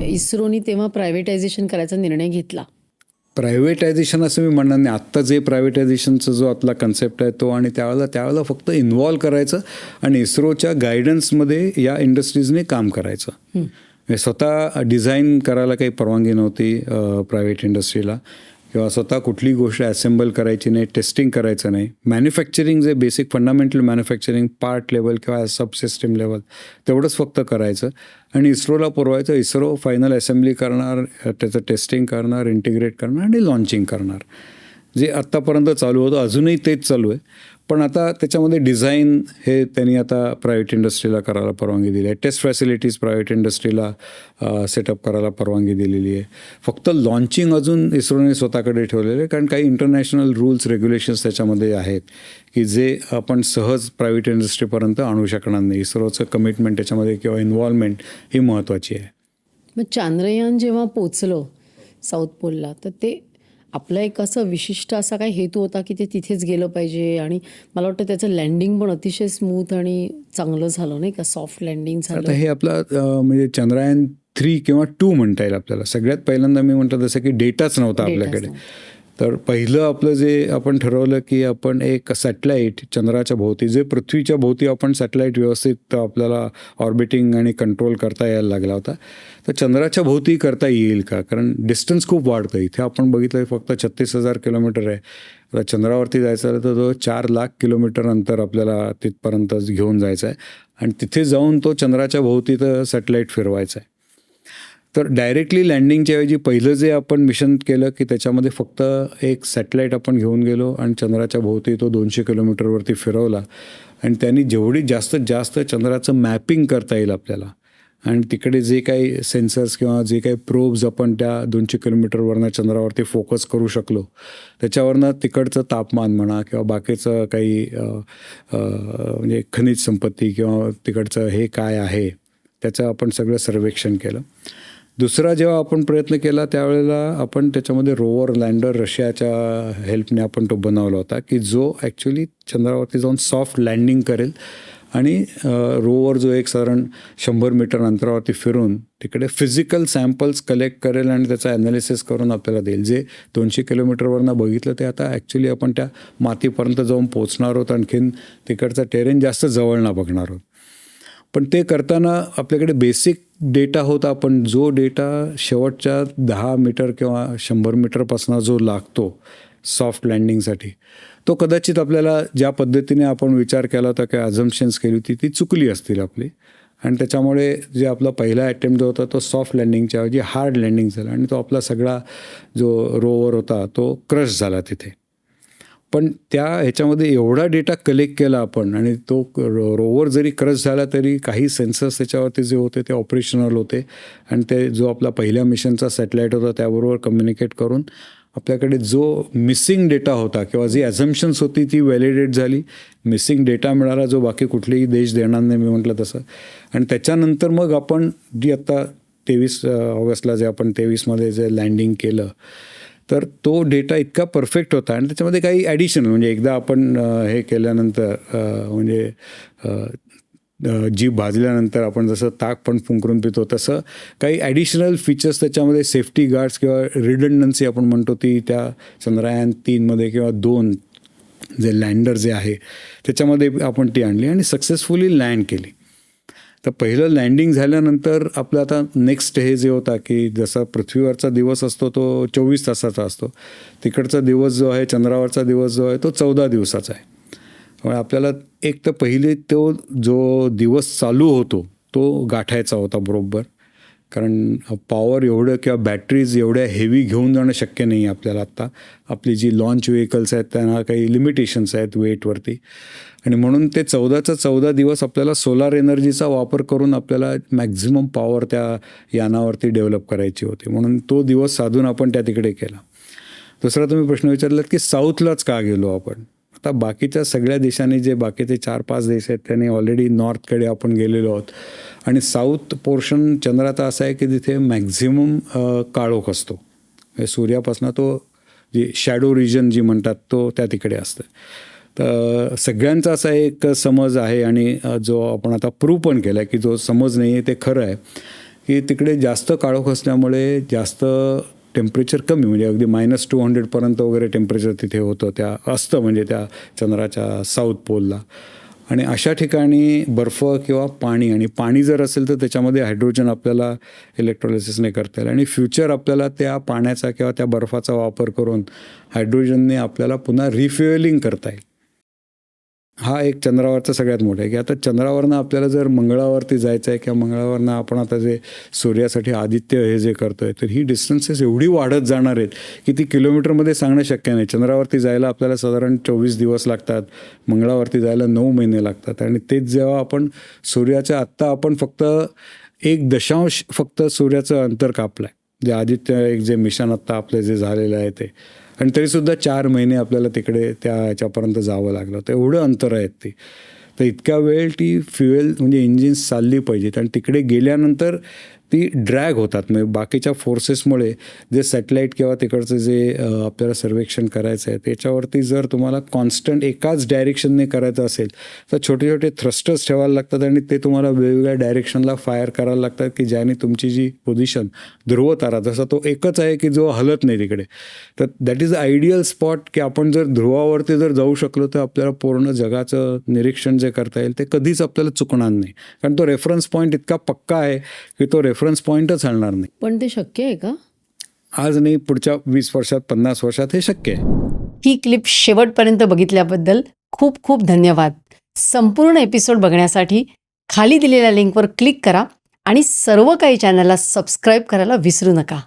इस्रोनी तेव्हा प्रायव्हेटायझेशन करायचा निर्णय घेतला. प्रायव्हेटायझेशन असं मी म्हणणार नाही. आत्ता जे प्रायव्हेटायझेशनचा जो आपला कन्सेप्ट आहे तो, आणि त्यावेळेला फक्त इन्व्हॉल्व करायचं आणि इस्रोच्या गायडन्समध्ये या इंडस्ट्रीजने काम करायचं. स्वतः डिझाईन करायला काही परवानगी नव्हती प्रायव्हेट इंडस्ट्रीला, किंवा स्वतः कुठली गोष्ट ॲसेंबल करायची नाही, टेस्टिंग करायचं नाही. मॅन्युफॅक्चरिंग जे basic fundamental manufacturing part level किंवा सबसिस्टम लेवल तेवढंच फक्त करायचं आणि इस्रोला पुरवायचं. इस्रो फायनल असेंब्ली करणार, त्याचं टेस्टिंग करणार, इंटिग्रेट करणार आणि लॉन्चिंग करणार. जे आत्तापर्यंत चालू होतं अजूनही तेच चालू आहे. पण आता त्याच्यामध्ये डिझाईन हे त्यांनी आता प्रायव्हेट इंडस्ट्रीला करायला परवानगी दिली आहे. टेस्ट फॅसिलिटीज प्रायव्हेट इंडस्ट्रीला सेटअप करायला परवानगी दिलेली आहे. फक्त लॉन्चिंग अजून इस्रोने स्वतःकडे ठेवलेलं आहे, कारण काही इंटरनॅशनल रूल्स रेग्युलेशन्स त्याच्यामध्ये आहेत की जे आपण सहज प्रायव्हेट इंडस्ट्रीपर्यंत आणू शकणार नाही. इस्रोचं कमिटमेंट त्याच्यामध्ये किंवा इन्व्हॉल्वमेंट ही महत्त्वाची आहे. मग चांद्रयान जेव्हा पोचलं साऊथ पोलला, तर ते आपला एक असं विशिष्ट असा काही हेतू होता की ते तिथेच गेलं पाहिजे, आणि मला वाटतं त्याचं लँडिंग पण अतिशय स्मूथ आणि चांगलं झालं, नाही का? सॉफ्ट लँडिंग झालं. आता हे आपला म्हणजे चंद्रयान 3 किंवा 2 म्हणता येईल आपल्याला. सगळ्यात पहिल्यांदा मी म्हटलं तसं की डेटाच नव्हता आपल्याकडे. तर पहिलं आपलं जे आपण ठरवलं की आपण एक सॅटेलाईट चंद्राच्या भोवती, जे पृथ्वीच्या भोवती आपण सॅटेलाईट व्यवस्थित आपल्याला ऑर्बिटिंग आणि कंट्रोल करता यायला लागला होता, तर चंद्राच्या भोवती करता येईल का? कारण डिस्टन्स खूप वाढतं. इथे आपण बघितलं फक्त 36,000 किलोमीटर आहे. आता चंद्रावरती जायचं तर तो 4,00,000 किलोमीटर अंतर आपल्याला तिथपर्यंत घेऊन जायचं आहे, आणि तिथे जाऊन तो चंद्राच्या भोवती तर सॅटेलाईट फिरवायचा आहे. तर डायरेक्टली लँडिंगच्या ऐवजी पहिलं जे आपण मिशन केलं की त्याच्यामध्ये फक्त एक सॅटेलाईट आपण घेऊन गेलो आणि चंद्राच्या भोवती तो 200 किलोमीटरवरती फिरवला, आणि त्यांनी जेवढी जास्तीत जास्त चंद्राचं मॅपिंग करता येईल आपल्याला, आणि तिकडे जे काही सेन्सर्स किंवा जे काही प्रोब्स आपण त्या 200 किलोमीटरवरनं चंद्रावरती फोकस करू शकलो, त्याच्यावरनं तिकडचं तापमान म्हणा किंवा बाकीचं काही म्हणजे खनिज संपत्ती किंवा तिकडचं हे काय आहे त्याचं आपण सगळं सर्वेक्षण केलं. दुसरा जेव्हा आपण प्रयत्न केला त्यावेळेला आपण त्याच्यामध्ये रोवर लँडर रशियाच्या हेल्पने आपण तो बनवला होता की जो ॲक्च्युली चंद्रावरती जाऊन सॉफ्ट लँडिंग करेल, आणि रोवर जो एक साधारण 100 मीटर अंतरावरती फिरून तिकडे फिजिकल सॅम्पल्स कलेक्ट करेल आणि त्याचा ॲनालिसिस करून आपल्याला देईल. जे 200 किलोमीटरवरनं बघितलं ते आता ॲक्च्युली आपण त्या मातीपर्यंत जाऊन पोचणार आहोत, आणखीन तिकडचा टेरेन जास्त जवळनं बघणार आहोत. पण ते करताना आपल्याकडे बेसिक डेटा होता, पण जो डेटा शेवटच्या 10 मीटर किंवा 100 मीटरपासून जो लागतो सॉफ्ट लँडिंगसाठी, तो कदाचित आपल्याला ज्या पद्धतीने आपण विचार केला होता किंवा अझम्पशन्स केली होती ती चुकली असतील आपली, आणि त्याच्यामुळे जे आपला पहिला अटेम्प्ट जो होता तो सॉफ्ट लँडिंगच्या ऐवजी हार्ड लँडिंग झाला, आणि तो आपला सगळा जो रोवर होता तो क्रश झाला तिथे. पण त्या ह्याच्यामध्ये एवढा डेटा कलेक्ट केला आपण, आणि तो रोवर जरी क्रश झाला तरी काही सेन्सर्स त्याच्यावरती जे होते ते ऑपरेशनल होते, आणि ते जो आपला पहिल्या मिशनचा सॅटेलाईट होता त्याबरोबर कम्युनिकेट करून आपल्याकडे जो मिसिंग डेटा होता किंवा जी ॲझम्पशन्स होती ती व्हॅलिडेट झाली. मिसिंग डेटा मिळाला जो बाकी कुठलेही देश देणार नाही, मी म्हटलं तसं. आणि त्याच्यानंतर मग आपण जी आत्ता 23 ऑगस्टला जे आपण 23मध्ये जे लँडिंग केलं, तर तो डेटा इतका परफेक्ट होता, आणि त्याच्यामध्ये काही ॲडिशनल म्हणजे एकदा आपण हे केल्यानंतर म्हणजे जीभ भाजल्यानंतर आपण जसं ताक पण फुंकरून पितो तसं काही ॲडिशनल फीचर्स त्याच्यामध्ये, सेफ्टी गार्ड्स किंवा रिडंडन्सी आपण म्हणतो ती त्या चंद्रयान 3मध्ये किंवा 2 जे लँडर जे आहे त्याच्यामध्ये आपण ती आणली आणि सक्सेसफुली लँड केली. तर पहिलं लँडिंग झाल्यानंतर आपलं आता नेक्स्ट हे जे होता की जसा पृथ्वीवरचा दिवस असतो तो 24 तासाचा असतो, तिकडचा दिवस जो आहे चंद्रावरचा दिवस जो आहे तो 14 दिवसाचा आहे. त्यामुळे आपल्याला एक तर पहिले तो जो दिवस चालू होतो तो गाठायचा होता बरोबर, कारण पॉवर एवढं किंवा बॅटरीज एवढ्या हेवी घेऊन जाणं शक्य नाही आहे आपल्याला. आत्ता आपली जी लॉन्च व्हेकल्स आहेत त्यांना काही लिमिटेशन्स आहेत वेटवरती, आणि म्हणून ते 14चा 14 दिवस आपल्याला सोलार एनर्जीचा वापर करून आपल्याला मॅक्झिमम पॉवर त्या यानावरती डेव्हलप करायची होती, म्हणून तो दिवस साधून आपण त्या तिकडे केला. दुसरा तुम्ही प्रश्न विचारलात की साऊथलाच का गेलो आपण. आता बाकीच्या सगळ्या देशांनी जे बाकीचे 4-5 देश आहेत त्यांनी ऑलरेडी नॉर्थकडे आपण गेलेलो आहोत, आणि साऊथ पोर्शन चंद्राचा असा आहे की तिथे मॅक्झिमम काळोख असतो. सूर्यापासून तो जे शॅडो रिजन जी म्हणतात तो त्या तिकडे असतं. तर सगळ्यांचा असा एक समज आहे, आणि जो आपण आता प्रूव्ह पण केला आहे की जो समज नाही आहे ते खरं आहे, की तिकडे जास्त काळोख असल्यामुळे जास्त टेम्परेचर कमी, म्हणजे अगदी -200पर्यंत वगैरे टेम्परेचर तिथे होतं असतं म्हणजे त्या चंद्राच्या साऊथ पोलला. आणि अशा ठिकाणी बर्फ किंवा पाणी, आणि पाणी जर असेल तर त्याच्यामध्ये हायड्रोजन आपल्याला इलेक्ट्रोलिसिसने करता येईल, आणि फ्युचर आपल्याला त्या पाण्याचा किंवा त्या बर्फाचा वापर करून हायड्रोजनने आपल्याला पुन्हा रिफ्युएलिंग करता येईल. हा एक चंद्रावरचा सगळ्यात मोठा आहे, की आता चंद्रावरनं आपल्याला जर मंगळावरती जायचं आहे किंवा मंगळावरनं आपण आता जे सूर्यासाठी आदित्य हे जे करतो आहे, तर ही डिस्टन्सेस एवढी वाढत जाणार आहेत की ती किलोमीटरमध्ये सांगणं शक्य नाही. चंद्रावरती जायला आपल्याला साधारण 24 दिवस लागतात, मंगळावरती जायला 9 महिने लागतात. आणि तेच जेव्हा आपण सूर्याच्या आत्ता आपण फक्त 1 फक्त सूर्याचं अंतर कापलं आहे, जे आदित्य एक जे मिशन आत्ता आपलं जे झालेलं आहे ते, आणि तरीसुद्धा 4 महिने आपल्याला तिकडे त्या ह्याच्यापर्यंत जावं लागलं. तर एवढं अंतर आहेत ती. तर इतक्या वेळ ती फ्युएल म्हणजे इंजिन्स चालली पाहिजेत, आणि तिकडे गेल्यानंतर ती ड्रॅग होतात. म्हणजे बाकीच्या फोर्सेसमुळे जे सॅटेलाईट किंवा तिकडचं जे आपल्याला सर्वेक्षण करायचं आहे त्याच्यावरती जर तुम्हाला कॉन्स्टंट एकाच डायरेक्शनने करायचं असेल तर छोटे छोटे थ्रस्टर्स ठेवायला लागतात, आणि ते तुम्हाला वेगवेगळ्या डायरेक्शनला फायर करायला लागतात, की ज्याने तुमची जी पोझिशन ध्रुव तारा जसा तो एकच आहे की जो हलत नाही तिकडे. तर that is the ideal spot, की आपण जर ध्रुवावरती जर जाऊ शकलो तर आपल्याला पूर्ण जगाचं निरीक्षण जे करता येईल ते कधीच आपल्याला चुकणार नाही, कारण तो रेफरन्स पॉईंट इतका पक्का आहे की तो रेफरन्स पॉईंटच हलणार नाही. पण ते शक्य आहे का? आज नाही, पुढच्या 20 वर्षात 50 वर्षात हे शक्य आहे. ही क्लिप शेवटपर्यंत बघितल्याबद्दल खूप खूप धन्यवाद. संपूर्ण एपिसोड बघण्यासाठी खाली दिलेल्या लिंकवर क्लिक करा आणि सर्व काही चॅनलला सबस्क्राईब करायला विसरू नका.